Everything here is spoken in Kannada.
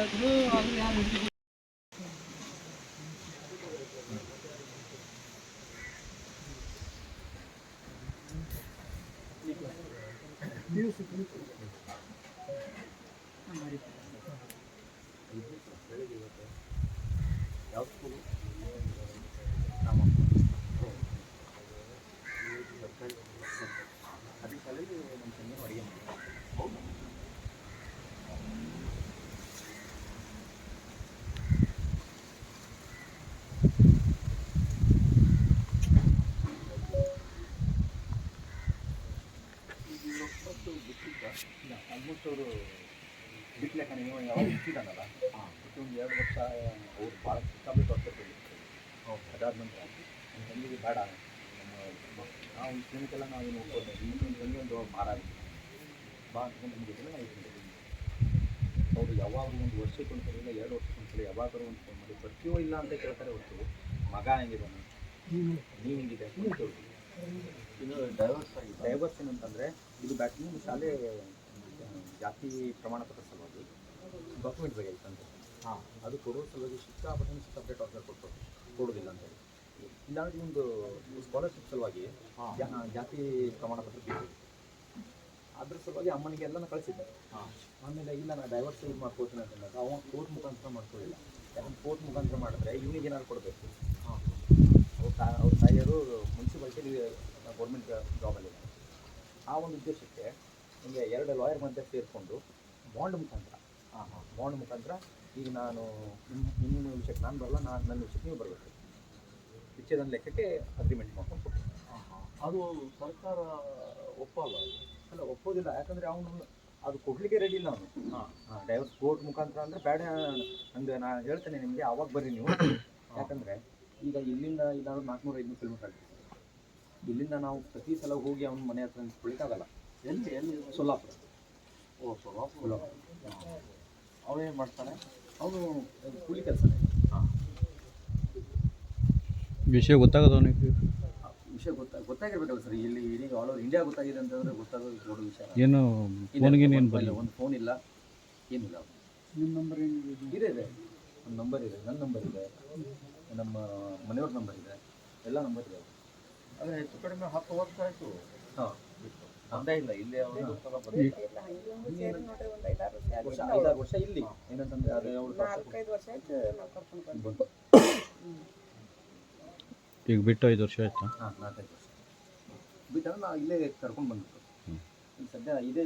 ಇದ್ರು ಅದು ಯಾರು ಯಾವ ಸ್ಕೂಲು ಅದೇ ಶಾಲೆಯಲ್ಲಿ ನಮ್ಮ ತಂದೆ ಅಡುಗೆ ಹೌದು ಬಿಟ್ಟಿದ್ದ ಇಲ್ಲ ಆಲ್ಮೋಸ್ಟ್ ಅವರು ಬಿಟ್ಲೆಕ್ಕ ನೀವು ಯಾವಾಗ ಬಿಟ್ಟಿದ್ದಾನಲ್ಲ ಒಂದು 2 ವರ್ಷ ಅವ್ರು ಭಾಳ ಸಿಕ್ಕಾಬಿಟ್ಟು ವರ್ಷ ಅದಾದ ನಂತರ ನಮ್ಮ ತಂಗಿಗೆ ಬೇಡ ನಾವು ಇಷ್ಟಕ್ಕೆಲ್ಲ ನಾವು ನೋಡ್ಬೋದು ಇನ್ನೊಂದು ತಂಗಿ ಒಂದು ಮಾರಾಟ ಬಾ ಅಂತಕೊಂಡು ನಮಗೆಲ್ಲ ನಾವು ಇಟ್ಕೊಂಡಿದ್ದೀವಿ ಅವರು ಯಾವಾಗ ಒಂದು ವರ್ಷಕ್ಕೆ ಒಂದ್ಸಲ ಇಲ್ಲ 2 ವರ್ಷಕ್ಕೆ ಒಂದ್ಸಲ ಯಾವಾಗಾದ್ರು ಒಂದು ಫೋನ್ ಮಾಡಿ ಬರ್ತೀವೋ ಇಲ್ಲ ಅಂತ ಕೇಳ್ತಾರೆ ಹೊರತು ಮಗ ಹೆಂಗಿದ್ದಾನೆ ನೀವು ಹೆಂಗಿದೆ ಅಂತ ಕೇಳ್ತೀವಿ. ಇದು ಡೈವರ್ಸ್ ಏನಂತಂದರೆ ಇದು ಬ್ಯಾಟ್ನಿ ಶಾಲೆ ಜಾತಿ ಪ್ರಮಾಣ ಪತ್ರ ಸಲುವಾಗಿ ಡಾಕ್ಯುಮೆಂಟ್ ಬೇಕಾಗಿತ್ತಂತೆ ಅದು ಕೊಡೋ ಸಲುವಾಗಿ ಸಿಕ್ಕಾಪಟ್ಟೆ ಸಪ್ರೇಟ್ ಆರ್ಡರ್ ಕೊಡೋದಿಲ್ಲ ಅಂತೇಳಿ ಇಲ್ಲಾಂದ್ರೆ ಒಂದು ಸ್ಕಾಲರ್ಶಿಪ್ ಸಲುವಾಗಿ ಜಾತಿ ಪ್ರಮಾಣ ಪತ್ರ ಬೇಕು ಅದ್ರ ಸಲುವಾಗಿ ಅಮ್ಮನಿಗೆ ಎಲ್ಲನ ಕಳಿಸಿದ್ದಾರೆ. ಆಮೇಲೆ ಇಲ್ಲ ನಾನು ಡೈವರ್ಸ್ ಯೂಸ್ ಮಾಡ್ಕೊಳ್ತೀನಿ ಅಂತಂದಾಗ ಅವ ಕೋರ್ಟ್ ಮುಖಾಂತರ ಮಾಡ್ಕೊಳ್ಳಿಲ್ಲ. ಯಾಕಂದ್ರೆ ಕೋರ್ಟ್ ಮುಖಾಂತರ ಮಾಡಿದ್ರೆ ಇವನಿಗೆ ಏನಾದ್ರು ಕೊಡಬೇಕು. ಅವ್ರ ತಾಯಿಯರು ಮುನ್ಸಿಪಾಲ್ಟಿ ಗೌರ್ಮೆಂಟ್ ಜಾಬಲ್ಲಿದೆ. ಆ ಒಂದು ಉದ್ದೇಶಕ್ಕೆ ನಿಮಗೆ 2 ಲಾಯರ್ ಮಧ್ಯೆ ಸೇರಿಕೊಂಡು ಬಾಂಡ್ ಮುಖಾಂತರ ಈಗ ನಾನು ನಿಮ್ಮ ವಿಷಯಕ್ಕೆ ನಾನು ಬರಲ್ಲ, ನನ್ನ ವಿಷಯಕ್ಕೆ ನೀವು ಬರಬೇಕು, ವಿಚ್ಛೇದನ ಲೆಕ್ಕಕ್ಕೆ ಅಗ್ರಿಮೆಂಟ್ ಮಾಡ್ಕೊಂಡು ಕೊಟ್ಟು ಅದು ಸರ್ಕಾರ ಒಪ್ಪಲ್ಲ. ಅಲ್ಲ ಒಪ್ಪೋದಿಲ್ಲ. ಯಾಕಂದರೆ ಅವನು ಅದು ಕೊಡಲಿಕ್ಕೆ ರೆಡಿ ಇಲ್ಲ ಅವನು. ಡೈವರ್ಸ್ ಕೋರ್ಟ್ ಮುಖಾಂತರ ಅಂದರೆ ಬೇಡ, ಹಂಗೆ ನಾನು ಹೇಳ್ತೇನೆ ನಿಮಗೆ ಆವಾಗ ಬರ್ರಿ ನೀವು. ಯಾಕಂದರೆ ಈಗ ಇಲ್ಲಿಂದ ಇಲ್ಲಾದ್ರೂ 400-500 ಕಿಲೋಮೀಟರ್ ಆಗ್ತದೆ. ಇಲ್ಲಿಂದ ನಾವು ಪ್ರತಿ ಸಲ ಹೋಗಿ ಅವ್ನ ಮನೆ ಹತ್ರ ನಿಂತ್ಕೊಳ್ಳಿಕ್ಕಾಗಲ್ಲ. ಎಲ್ಲಿ ಸೊಲ್ಲಾಪುರ. ಸೊಲ್ಲಾಪುರ. ಅವನೇನು ಮಾಡ್ತಾನೆ? ಅವನು ಕೂಲಿ ಕೆಲಸನೇ. ವಿಷಯ ಗೊತ್ತಾಗೋದು ಅವನಿಗೆ. ವಿಷಯ ಗೊತ್ತಾಗಿರ್ಬೇಕಲ್ಲ ಸರ್. ಇಲ್ಲಿ ಇಡೀ ಆಲ್ ಓವರ್ ಇಂಡಿಯಾ ಗೊತ್ತಾಗಿದೆ ಅಂತಂದರೆ ಗೊತ್ತಾಗೋದು ದೊಡ್ಡ ವಿಷಯ. ಏನು ಫೋನ್ಗೇನು ಇಲ್ಲ, ಒಂದು ಫೋನ್ ಇಲ್ಲ, ಏನಿಲ್ಲ. ನಿಮ್ಮ ನಂಬರ್ ಏನಿದೆ? ಇದೆ ಒಂದು ನಂಬರ್ ಇದೆ, ನನ್ನ ನಂಬರ್ ಇದೆ, ನಮ್ಮ ಮನೆಯವ್ರ ನಂಬರ್ ಇದೆ, ಎಲ್ಲ ನಂಬರ್ ಇದೆ. ಆದರೆ ಹೆಚ್ಚು ಕಡಿಮೆ 10 ವರ್ಷ ಆಯಿತು. ಅಂದೇ ಇಲ್ಲ ಇಲ್ಲಿ ವರ್ಷ ಇಲ್ಲಿ ಏನಂತಂದರೆ ಅದೇ 4-5 ವರ್ಷ ಆಯ್ತು ನಾವು ಕರ್ಕೊಂಡು ಬಂದು. ಈಗ ಬಿಟ್ಟು 5 ವರ್ಷ ಆಯ್ತಾ? 4-5 ವರ್ಷ ಬಿಟ್ಟಂದ್ರೆ ನಾವು ಇಲ್ಲೇ ಕರ್ಕೊಂಡು ಬಂದ್ಬಿಟ್ಟು. ಈಗ ಸದ್ಯ ಇದೇ